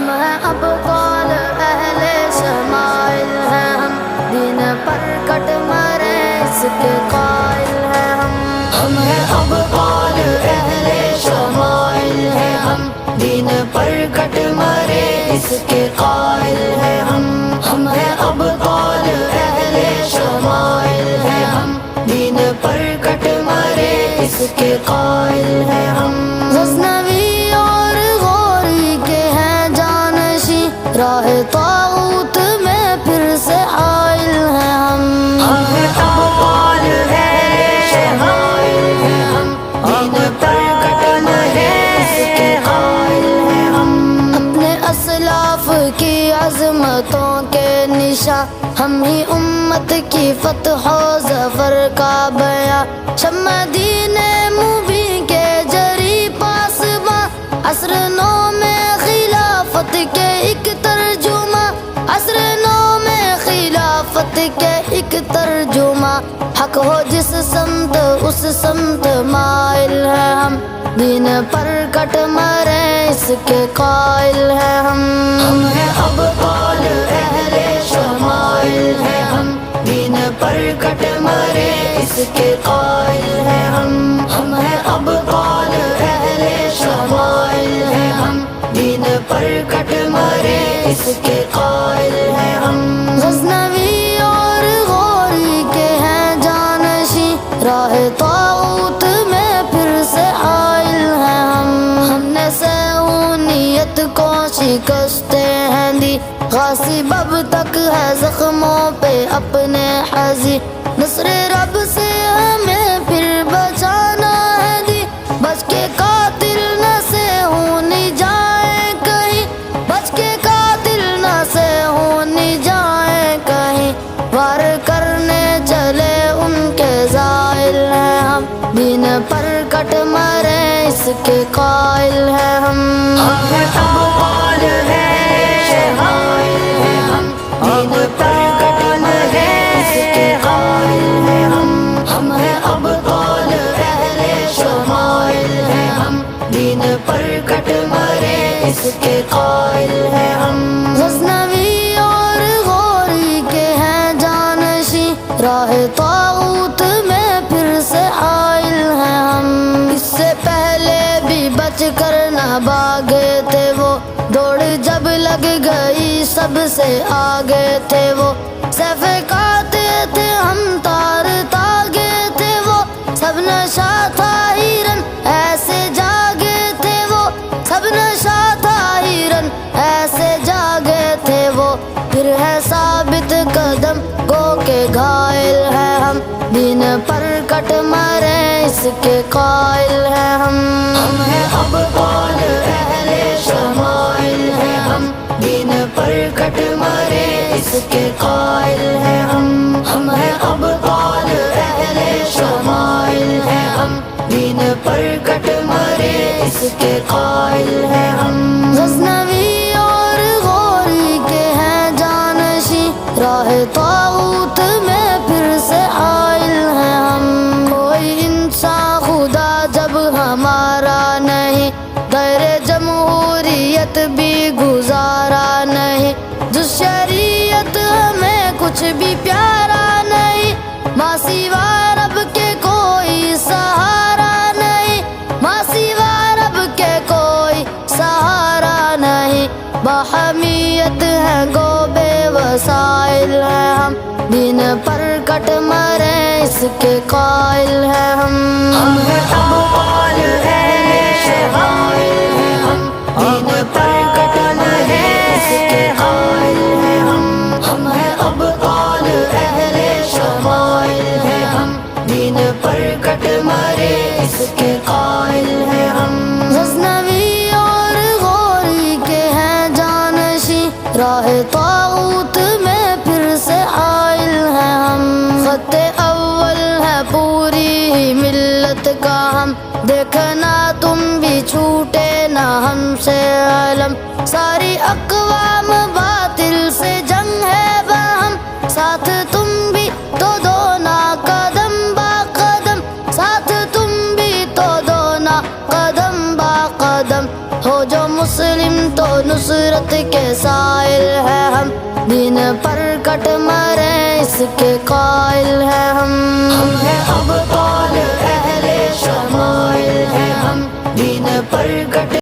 ہم ہیں ابطال اہل شمائل ہیں ہم، دین پر کٹ مرے اس کے قائل ہیں ہم ہیں ابطال اہل شمائل ہیں ہم، دین پر کٹ مرے اس کے قائل ہیں ہم ہیں ابطال اہل شمائل ہیں ہم، دین پر کٹ مرے اس کے قائل ہیں ہم۔ غزنوی اور غوری کے ہیں جانشیں، راہ طاغوت میں پھر سے حائل ہیں ہم ہیں ابطال اہل شمائل ہیں ہم، دین پر کٹ مرے اس کے قائل ہیں ہم۔ اپنے اسلاف کی عظمتوں کے نشاں، ہم ہی امت کی فتح و ظفر کا بیاں، شمع دین مبین کے جری پاسباں، عصر نو میں خلافت کے ایک ترجمہ، عصر نو میں خلافت کے ایک ترجمہ، حق ہو جس سمت اس سمت مائل ہیں ہم، دین پر کٹ مرے اس کے قائل ہیں ہم ہیں ابطال اہل شمائل ہیں ہم، دین پر کٹ مرے اس کے قائل ہیں ہم ہیں ابطال اہل شمائل ہیں ہم، دین پر کٹ مرے اس کے قائل ہیں ہم۔ غزنوی اور غوری کے ہیں جانشیں، راہ طاغوت میں پھر سے حائل ہیں ہم نے سہونیت کو شکستیں ہیں دی، غاصب اب تک ہے زخموں پہ اپنے حاضی، نصر رب سے ہمیں پھر بچانا ہے دی، بچ کے قاتل نہ سے ہونی جائیں کہیں، بچ کے قاتل نہ سے ہونی جائیں کہیں، وار کرنے چلے ان کے زائل ہیں ہم، دین پر کٹ مرے اس کے قائل ہیں ہم ہیں ابطال اہل شمائل ہیں ہم، دین پر کٹ مرے اس کے قائل ہیں ہم ہیں ابطال اہل شمائل ہیں ہم، دین پر کٹ مرے اس کے قائل ہیں ہم۔ غزنوی اور غوری کے ہیں جانشیں، راہ طاغوت میں پھر سے حائل ہیں ہم، اس سے پہلے بھی بچ کر نہ بھاگے تھے وہ، دوڑ جب لگ گئی سب سے آگے تھے وہ، سیف کاتے تھے ہم تار تاگے تھے وہ، سب نشہ تھا ہیرن ایسے جاگے تھے وہ، سب نشہ تھا ہیرن ایسے جاگے تھے وہ، پھر ہے ثابت قدم گو کے گھائل ہیں ہم، دین پر کٹ مرے اس کے قائل ہیں ہم ہیں ابطال اہل شمائل ہیں ہم، دین پر کٹ مرے اس کے قائل ہیں ہم ہیں ابطال اہل شمائل ہیں ہم، دین پر کٹ مرے اس کے قائل ہیں ہم۔ غزنوی اور غوری کے ہیں جانشیں، راہ طاغوت میں پھر سے حائل ہیں ہم، کوئی انسان خدا جب ہمارا نہیں، غیر جمہوریت بھی گزارا نہیں، جس شریعت ہمیں کچھ بھی پیارا نہیں، ماں سوا رب کے کوئی سہارا نہیں، ماں سوا رب کے کوئی سہارا نہیں، باحمیت ہے گو بے وسائل ہیں ہم، دین پر کٹ مرے اس کے قائل ہیں ہم ہیں ابطال اہل شمائل ہیں ہم، دین پر کٹ مرے اس کے قائل ہیں ہم ہیں ابطال اہل شمائل ہیں ہم، دین پر کٹ مرے اس کے قائل ہیں ہم۔ غزنوی اور غوری کے ہیں جانشیں، راہ طاغوت میں پھر سے حائل ہیں ہم، خط اول ہے پوری ہی ملت کا ہم، دیکھنا تم بھی چھوٹے نہ ہم سے علم، ساری اقوام باطل سے جنگ ہے باہم، ساتھ تم بھی تو دونا قدم با قدم، ساتھ تم بھی تو دونا قدم با قدم، ہو جو مسلم تو نصرت کے سائل ہے ہم، دین پر کٹ مرے اس کے قائل ہے ہم ہیں ابطال اہل شمائل ہیں ہم، دین پر کٹ